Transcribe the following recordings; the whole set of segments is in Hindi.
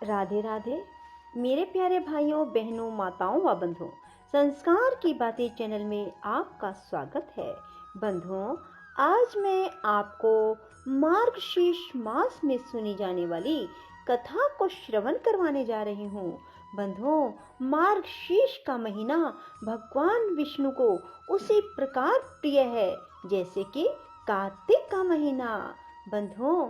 राधे राधे। मेरे प्यारे भाइयों बहनों माताओं व बंधुओं, संस्कार की बातें चैनल में आपका स्वागत है। बंधुओं, आज मैं आपको मार्गशीर्ष मास में सुनी जाने वाली कथा को श्रवण करवाने जा रही हूँ। बंधुओं, मार्गशीर्ष का महीना भगवान विष्णु को उसी प्रकार प्रिय है जैसे कि कार्तिक का महीना। बंधुओं,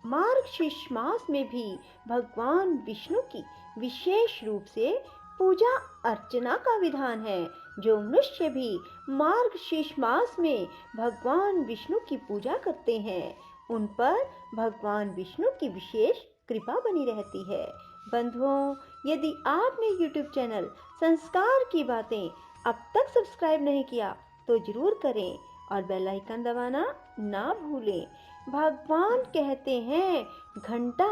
मार्गशीर्ष मास में भी भगवान विष्णु की विशेष रूप से पूजा अर्चना का विधान है। जो मनुष्य भी मार्गशीर्ष मास में भगवान विष्णु की पूजा करते हैं, उन पर भगवान विष्णु की विशेष कृपा बनी रहती है। बंधुओं, यदि आपने YouTube चैनल संस्कार की बातें अब तक सब्सक्राइब नहीं किया तो जरूर करें और बेल आइकन दबाना ना भूलें। भगवान कहते हैं, घंटा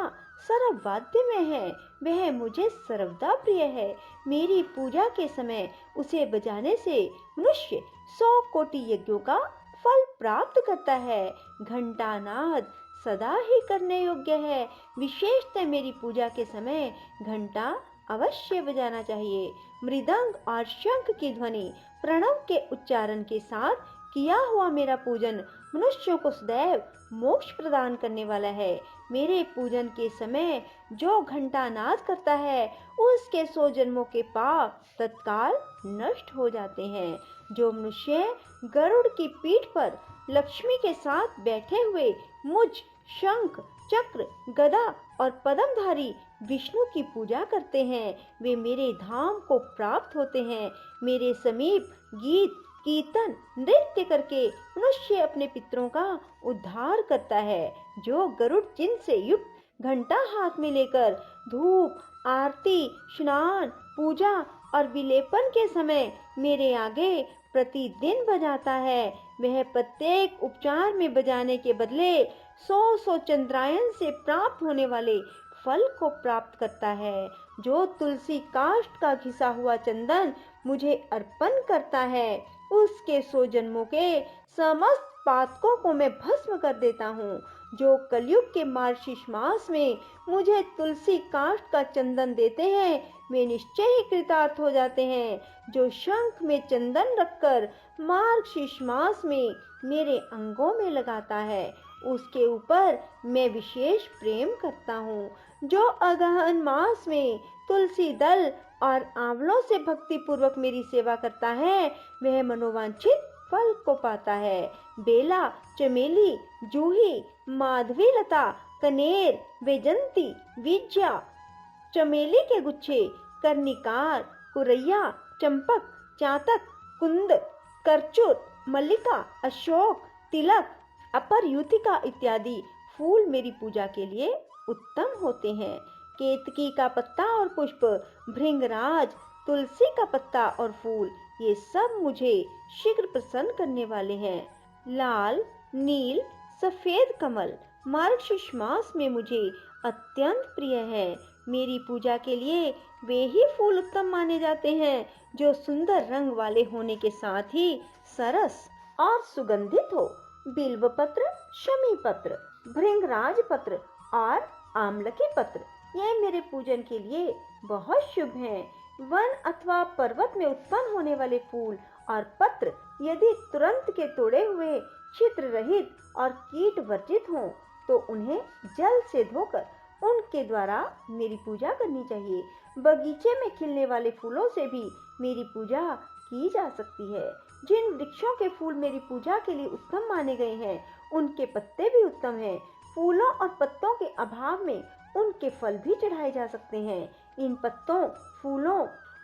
सर्ववाद्य में है, वह मुझे सर्वदा प्रिय है। मेरी पूजा के समय उसे बजाने से मनुष्य 100 कोटि यज्ञों का फल प्राप्त करता है। घंटा नाद सदा ही करने योग्य है। विशेषतः मेरी पूजा के समय घंटा अवश्य बजाना चाहिए। मृदंग और शंख की ध्वनि प्रणव के उच्चारण के साथ किया हुआ मेरा पूजन मनुष्यों को सदैव मोक्ष प्रदान करने वाला है। मेरे पूजन के समय जो घंटा नाद करता है, उसके 100 जन्मों के पाप तत्काल नष्ट हो जाते हैं। जो मनुष्य गरुड़ की पीठ पर लक्ष्मी के साथ बैठे हुए मुझ शंख चक्र गदा और पद्मधारी विष्णु की पूजा करते हैं, वे मेरे धाम को प्राप्त होते हैं। मेरे समीप गीत कीर्तन नृत्य करके मनुष्य अपने पितरों का उद्धार करता है। जो गरुड़ चिन्ह से युक्त घंटा हाथ में लेकर धूप आरती स्नान पूजा और विलेपन के समय मेरे आगे प्रतिदिन बजाता है, वह प्रत्येक उपचार में बजाने के बदले 100 चंद्रायन से प्राप्त होने वाले फल को प्राप्त करता है। जो तुलसी काष्ठ का घिसा हुआ चंदन मुझे अर्पण करता है, उसके 100 जन्मों के समस्त पातकों को मैं भस्म कर देता हूँ। जो कलयुग के मार्गशीर्ष मास में मुझे तुलसी काष्ठ का चंदन देते हैं, वे निश्चय ही कृतार्थ हो जाते हैं। जो शंख में चंदन रखकर मार्गशीर्ष मास में मेरे अंगों में लगाता है, उसके ऊपर मैं विशेष प्रेम करता हूँ। जो अगहन मास में तुलसी दल और आंवलों से भक्ति पूर्वक मेरी सेवा करता है, वह मनोवांछित फल को पाता है। बेला चमेली जूही माधवी लता कनेर वैजंती विज्या चमेली के गुच्छे कर्णिकार कुरैया चंपक चातक कुंद करचुर मल्लिका अशोक तिलक अपरयूथिका इत्यादि फूल मेरी पूजा के लिए उत्तम होते हैं। केतकी का पत्ता और पुष्प भृंगराज तुलसी का पत्ता और फूल, ये सब मुझे शीघ्र प्रसन्न करने वाले हैं। लाल नील सफेद कमल मार्गशीर्ष मास में मुझे अत्यंत प्रिय है। मेरी पूजा के लिए वे ही फूल उत्तम माने जाते हैं जो सुंदर रंग वाले होने के साथ ही सरस और सुगंधित हो। बिल्व पत्र शमी पत्र भृंगराज पत्र और आमलकी पत्र, ये मेरे पूजन के लिए बहुत शुभ हैं। वन अथवा पर्वत में उत्पन्न होने वाले फूल और पत्र यदि तुरंत के तोड़े हुए छिद्र रहित और कीट वर्जित हों, तो उन्हें जल से धोकर उनके द्वारा मेरी पूजा करनी चाहिए। बगीचे में खिलने वाले फूलों से भी मेरी पूजा की जा सकती है। जिन वृक्षों के फूल मेरी पूजा के लिए उत्तम माने गए हैं, उनके पत्ते भी उत्तम हैं। फूलों और पत्तों के अभाव में उनके फल भी चढ़ाए जा सकते हैं। इन पत्तों फूलों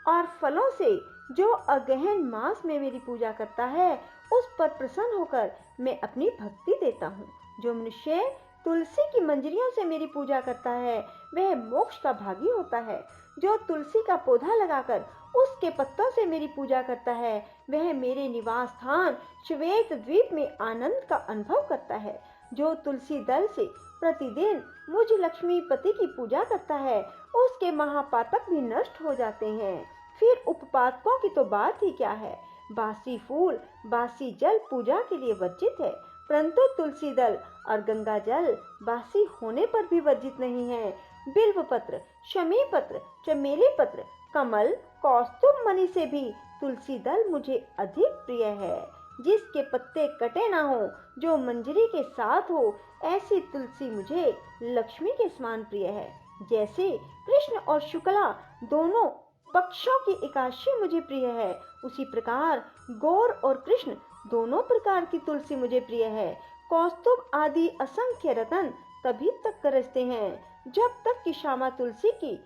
और फलों से जो अगहन मास में मेरी पूजा करता है, उस पर प्रसन्न होकर मैं अपनी भक्ति देता हूँ। जो मनुष्य तुलसी की मंजरियों से मेरी पूजा करता है, वह मोक्ष का भागी होता है। जो तुलसी का पौधा लगाकर उसके पत्तों से मेरी पूजा करता है, वह मेरे निवास स्थान श्वेत द्वीप में आनंद का अनुभव करता है। जो तुलसी दल से प्रतिदिन मुझ लक्ष्मीपति की पूजा करता है, उसके महापातक भी नष्ट हो जाते हैं। फिर उपपातकों की तो बात ही क्या है। बासी फूल बासी जल पूजा के लिए वर्जित है, परंतु तुलसी दल और गंगा जल बासी होने पर भी वर्जित नहीं है। बिल्व पत्र, शमी पत्र, चमेली पत्र, कमल, कौस्तुभ मणि से भी तुलसी दल मुझे अधिक प्रिय है। जिसके पत्ते कटे ना हो, जो मंजरी के साथ हो, ऐसी तुलसी मुझे लक्ष्मी के समान प्रिय है। जैसे कृष्ण और शुक्ला दोनों पक्षों की एकादशी मुझे प्रिय है, उसी प्रकार गौर और कृष्ण दोनों प्रकार की तुलसी मुझे प्रिय है। कौस्तुभ आदि असंख्य रतन तभी तक गरजते हैं जब तक कि श्यामा तुलसी की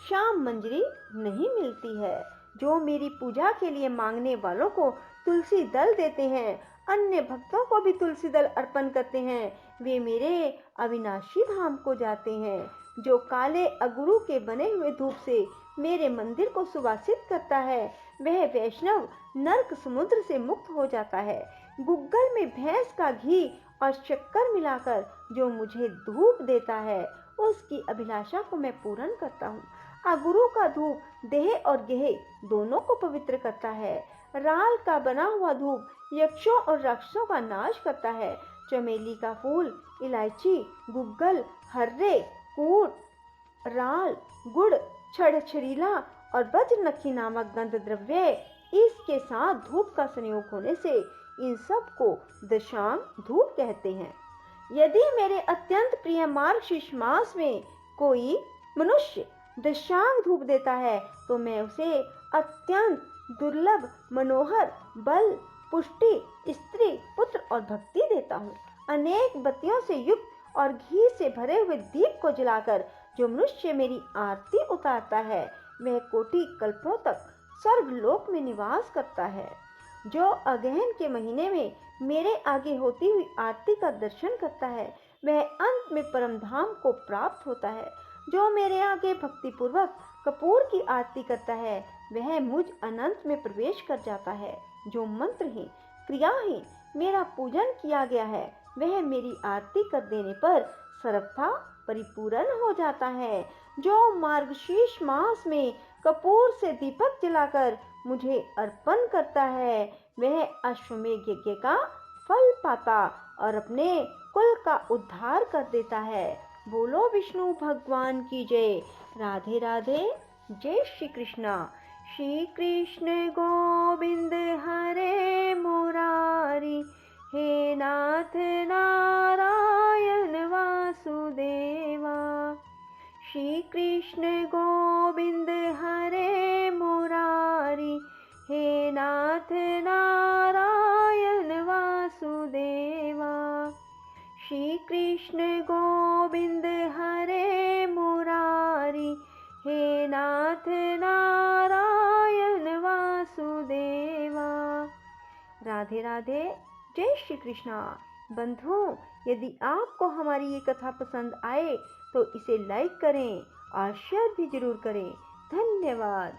श्याम मंजरी नहीं मिलती है। जो मेरी पूजा के लिए मांगने वालों को तुलसी दल देते हैं, अन्य भक्तों को भी तुलसी दल अर्पण करते हैं, वे मेरे अविनाशी धाम को जाते हैं। जो काले अगुरु के बने हुए धूप से मेरे मंदिर को सुवासित करता है, वह वैष्णव नरक समुद्र से मुक्त हो जाता है। गुग्गल में भैंस का घी और शक्कर मिलाकर जो मुझे धूप देता है, उसकी अभिलाषा को मैं पूर्ण करता हूँ। अगुरु का धूप देह और गेह दोनों को पवित्र करता है। राल का बना हुआ धूप यक्षों और राक्षसों का नाश करता है। चमेली का फूल, इलायची, गुग्गल, हर्रे, कूट, राल, गुड़, छड़छड़ीला और वज्रनखी नामक गंध द्रव्य, इसके साथ धूप का संयोग होने से इन सब को दशांग धूप कहते हैं। यदि मेरे अत्यंत प्रिय मार्गशीर्ष मास में कोई मनुष्य दशांग धूप देता है, तो मैं उसे अत्यंत दुर्लभ, मनोहर, बल, पुष्टि, स्त्री, पुत्र और भक्ति देता हूँ। अनेक बत्तियों से युक्त और घी से भरे हुए दीप को जलाकर जो मनुष्य मेरी आरती उतारता है, वह कोटि कल्पों तक स्वर्गलोक में निवास करता है। जो अगहन के महीने में मेरे आगे होती हुई आरती का दर्शन करता है, वह अंत में परम धाम को प्राप्त होता है। जो मेरे आगे भक्ति पूर्वक कपूर की आरती करता है, वह मुझ अनंत में प्रवेश कर जाता है। जो मंत्रहीन, क्रियाहीन मेरा पूजन किया गया है, वह मेरी आरती कर देने पर सर्वथा परिपूर्ण हो जाता है। जो मार्गशीर्ष मास में कपूर से दीपक जलाकर मुझे अर्पण करता है, वह अश्वमेध यज्ञ का फल पाता और अपने कुल का उद्धार कर देता है। बोलो विष्णु भगवान की जय। राधे राधे। जय श्री कृष्णा। श्री कृष्ण गोविंद हरे मुरारी, हे नाथ नारायण वासुदेवा। श्री कृष्ण गोविंद हरे मुरारी, हे नाथ नारायण वासुदेवा। श्री कृष्ण गोविंद हरे मुरारी, हे नाथ नारायण वासुदेवा। राधे राधे। जय श्री कृष्णा। बंधुओं, यदि आपको हमारी ये कथा पसंद आए तो इसे लाइक करें और शेयर भी जरूर करें। धन्यवाद।